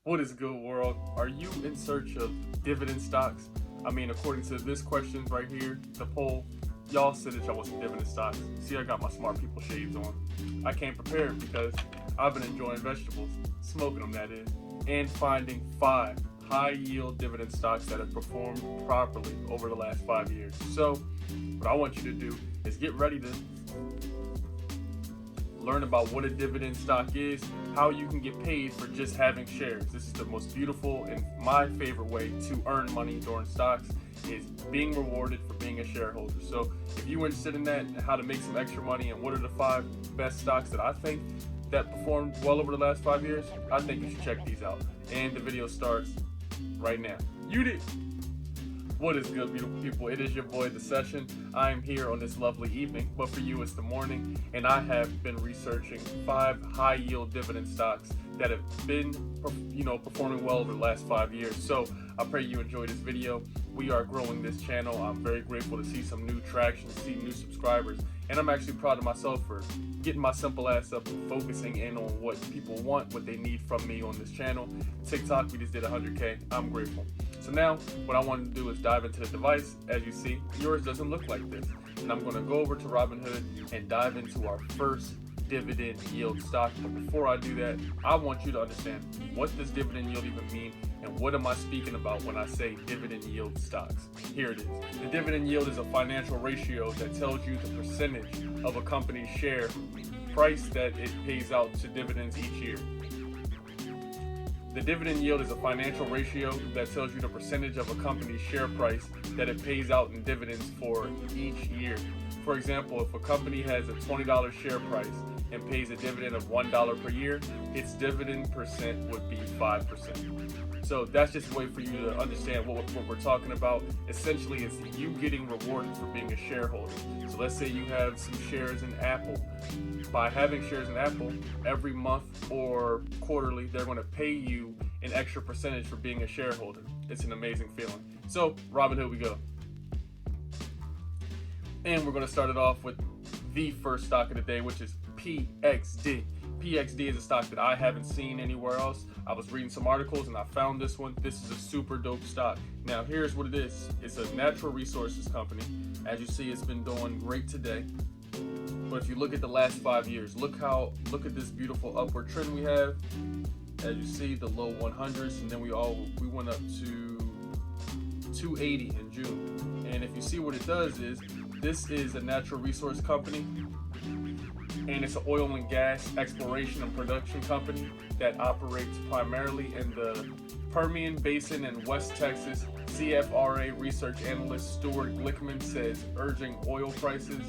What is good, world? Are you in search of dividend stocks? I mean, according to this question right here, the poll, y'all said that y'all want some dividend stocks. See, I got my smart people shades on. I came prepared because I've been enjoying vegetables, smoking them that is, and finding 5 high yield dividend stocks that have performed properly over the last 5 years. So, what I want you to do is get ready to learn about what a dividend stock is, how you can get paid for just having shares. This is the most beautiful and my favorite way to earn money during stocks, is being rewarded for being a shareholder. So if you're interested in that, how to make some extra money and what are the 5 best stocks that I think that performed well over the last 5 years, I think you should check these out. And the video starts right now. You did. What is good, beautiful people? It is your boy, The Session. I am here on this lovely evening, but for you it's the morning, and I have been researching 5 high yield dividend stocks that have been, performing well over the last 5 years. So I pray you enjoy this video. We are growing this channel. I'm very grateful to see some new traction, see new subscribers, and I'm actually proud of myself for getting my simple ass up and focusing in on what people want, what they need from me on this channel. TikTok, we just did 100K. I'm grateful. So now what I want to do is dive into the device. As you see, yours doesn't look like this. And I'm going to go over to Robinhood and dive into our first dividend yield stock. But before I do that, I want you to understand, what does dividend yield even mean, and what am I speaking about when I say dividend yield stocks? Here it is. The dividend yield is a financial ratio that tells you the percentage of a company's share price that it pays out to dividends each year. The dividend yield is a financial ratio that tells you the percentage of a company's share price that it pays out in dividends for each year. For example, if a company has a $20 share price and pays a dividend of $1 per year, its dividend percent would be 5%. So that's just a way for you to understand what we're talking about. Essentially, it's you getting rewarded for being a shareholder. So let's say you have some shares in Apple. By having shares in Apple, every month or quarterly, they're going to pay you an extra percentage for being a shareholder. It's an amazing feeling. So Robinhood we go. And we're going to start it off with the first stock of the day, which is PXD. PXD is a stock that I haven't seen anywhere else. I was reading some articles and I found this one. This is a super dope stock. Now here's what it is. It's a natural resources company. As you see, it's been doing great today. But if you look at the last 5 years, look at this beautiful upward trend we have. As you see, the low 100s, and then we went up to 280 in June. And if you see what it does is, this is a natural resource company, and it's an oil and gas exploration and production company that operates primarily in the Permian Basin in West Texas. CFRA research analyst Stuart Glickman says urging oil prices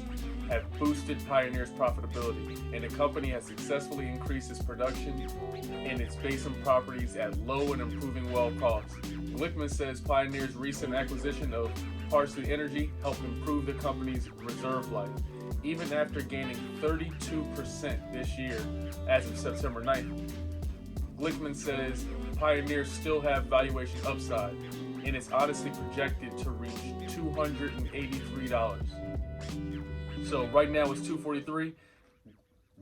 have boosted Pioneer's profitability, and the company has successfully increased its production and its basin properties at low and improving well costs. Glickman says Pioneer's recent acquisition of Parsley Energy helped improve the company's reserve life, even after gaining 32% this year as of September 9th. Glickman says Pioneer still have valuation upside, and it's honestly projected to reach $283. So right now it's $243.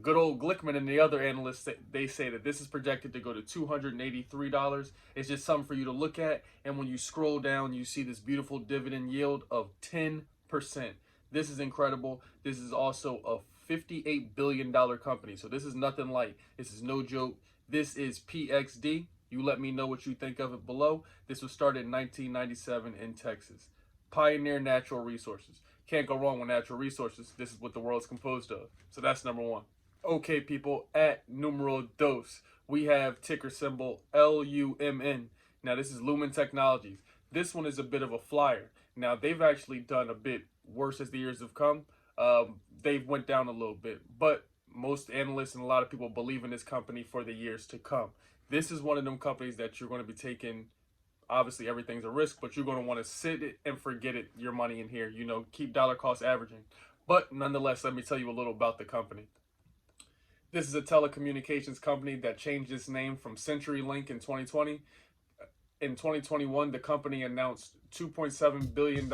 Good old Glickman and the other analysts, they say that this is projected to go to $283. It's just something for you to look at. And when you scroll down, you see this beautiful dividend yield of 10%. This is incredible. This is also a $58 billion company. So this is nothing light. This is no joke. This is PXD. You let me know what you think of it below. This was started in 1997 in Texas. Pioneer Natural Resources. Can't go wrong with natural resources. This is what the world's composed of. So that's number 1. Okay, people, at numero dos, we have ticker symbol LUMN. Now, this is Lumen Technologies. This one is a bit of a flyer. Now, they've actually done a bit worse as the years have come. They've went down a little bit, but most analysts and a lot of people believe in this company for the years to come. This is one of them companies that you're going to be taking. Obviously, everything's a risk, but you're going to want to sit it and forget it, your money in here. Keep dollar cost averaging. But nonetheless, let me tell you a little about the company. This is a telecommunications company that changed its name from CenturyLink in 2020. In 2021, the company announced $2.7 billion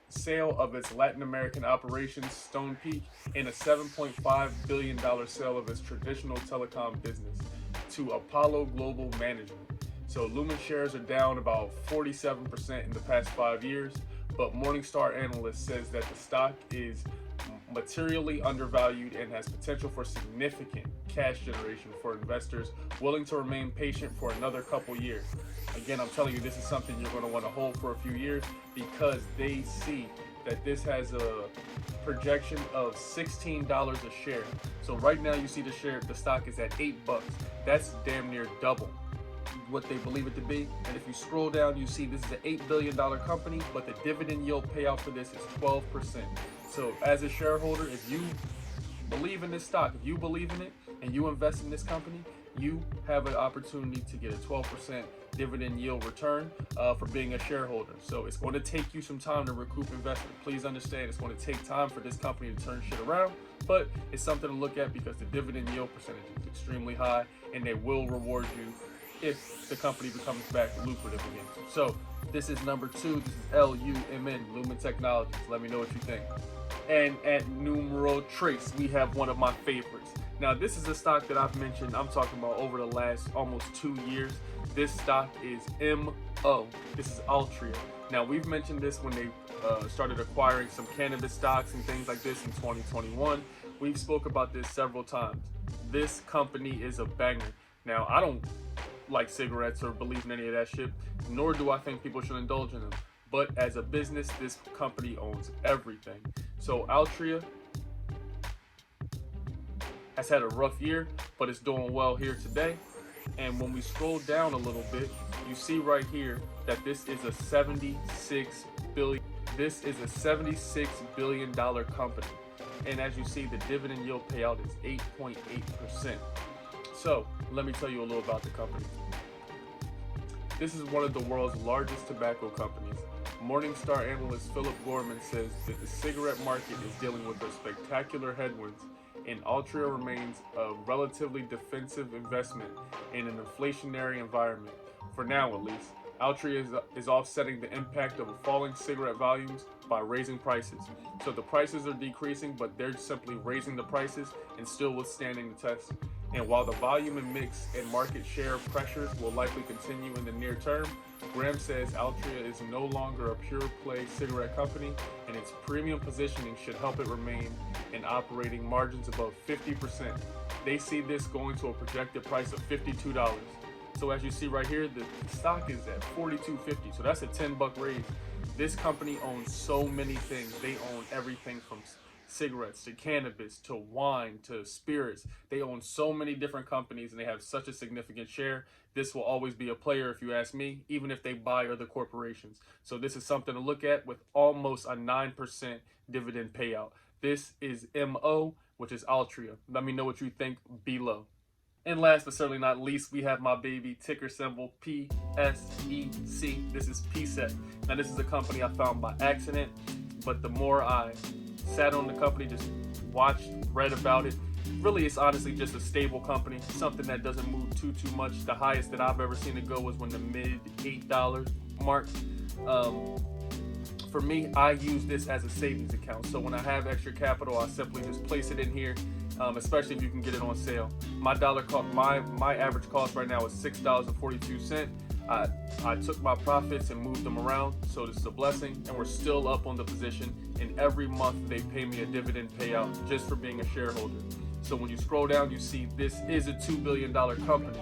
sale of its Latin American operations, Stonepeak, and a $7.5 billion sale of its traditional telecom business to Apollo Global Management. So Lumen shares are down about 47% in the past 5 years, but Morningstar analyst says that the stock is materially undervalued and has potential for significant cash generation for investors willing to remain patient for another couple years. Again, I'm telling you, this is something you're going to want to hold for a few years because they see that this has a projection of $16 a share. So right now you see the stock is at $8. That's damn near double what they believe it to be. And if you scroll down, you see this is an $8 billion company, but the dividend yield payout for this is 12%. So as a shareholder, if you believe in this stock, if you believe in it and you invest in this company, you have an opportunity to get a 12% dividend yield return for being a shareholder. So it's going to take you some time to recoup investment. Please understand it's going to take time for this company to turn shit around, but it's something to look at because the dividend yield percentage is extremely high and they will reward you if the company becomes back lucrative again. So this is number 2. This is LUMN, Lumen Technologies. Let me know what you think. And at numero 3, we have one of my favorites. Now, this is a stock that I've mentioned, I'm talking about over the last almost 2 years. This stock is MO. This is Altria. Now, we've mentioned this when they started acquiring some cannabis stocks and things like this in 2021. We've spoke about this several times. This company is a banger. Now, I don't like cigarettes or believe in any of that shit, nor do I think people should indulge in them. But as a business, this company owns everything. So Altria has had a rough year, but it's doing well here today. And when we scroll down a little bit, you see right here that this is a $76 billion company. And as you see, the dividend yield payout is 8.8%. So let me tell you a little about the company. This is one of the world's largest tobacco companies. Morningstar analyst Philip Gorman says that the cigarette market is dealing with a spectacular headwinds, and Altria remains a relatively defensive investment in an inflationary environment. For now, at least, Altria is offsetting the impact of falling cigarette volumes by raising prices. So the prices are decreasing, but they're simply raising the prices and still withstanding the test. And while the volume and mix and market share pressures will likely continue in the near term, Graham says Altria is no longer a pure play cigarette company, and its premium positioning should help it remain in operating margins above 50%. They see this going to a projected price of $52. So as you see right here, the stock is at $42.50. So that's a $10 raise. This company owns so many things. They own everything from cigarettes to cannabis to wine to spirits. They own so many different companies and they have such a significant share. This will always be a player if you ask me, even if they buy other corporations. So this is something to look at with almost a 9% dividend payout. This is MO, which is Altria. Let me know what you think below. And last but certainly not least, we have my baby, ticker symbol PSEC. This is PSEC. Now this is a company I found by accident, but the more I sat on the company, just watched, read about it, really it's honestly just a stable company, something that doesn't move too much. The highest that I've ever seen it go was when the mid $8 mark. For me, I use this as a savings account. So when I have extra capital, I simply just place it in here, especially if you can get it on sale. My average cost right now is $6.42. I took my profits and moved them around, so this is a blessing, and we're still up on the position, and every month they pay me a dividend payout just for being a shareholder. So when you scroll down, you see this is a $2 billion company,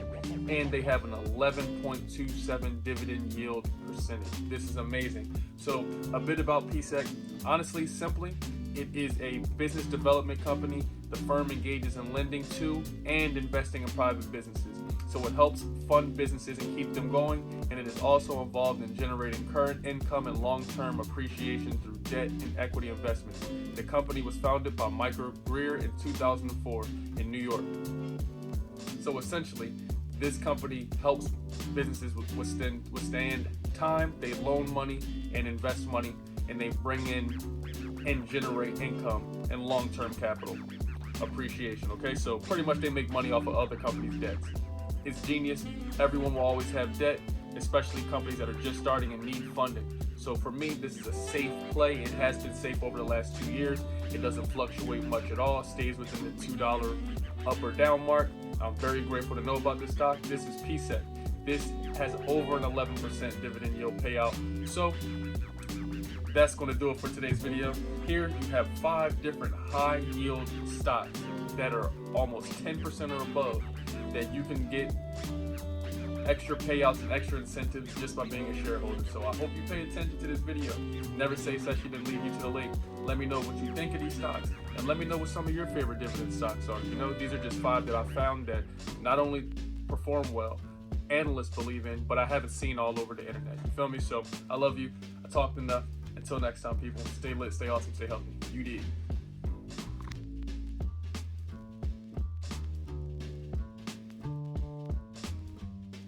and they have an 11.27 dividend yield percentage. This is amazing. So a bit about PSEC, honestly, simply, it is a business development company. The firm engages in lending to and investing in private businesses. So it helps fund businesses and keep them going, and it is also involved in generating current income and long-term appreciation through debt and equity investments. The company was founded by Michael Greer in 2004 in New York. So essentially, this company helps businesses withstand time. They loan money and invest money, and they bring in and generate income and long-term capital appreciation. Okay, so pretty much they make money off of other companies' debts. It's genius. Everyone will always have debt, especially companies that are just starting and need funding. So for me, this is a safe play. It has been safe over the last 2 years. It doesn't fluctuate much at all. It stays within the $2 up or down mark. I'm very grateful to know about this stock. This is PSEC. This has over an 11% dividend yield payout. So that's going to do it for today's video. Here you have 5 different high yield stocks that are almost 10% or above that you can get extra payouts and extra incentives just by being a shareholder. So I hope you pay attention to this video. Never say Sashi didn't lead you to the link. Let me know what you think of these stocks, and let me know what some of your favorite dividend stocks are. You know, these are just 5 that I found that not only perform well, analysts believe in, but I haven't seen all over the internet. You feel me? So I love you. I talked enough. Until next time, people, stay lit, stay awesome, stay healthy. You did.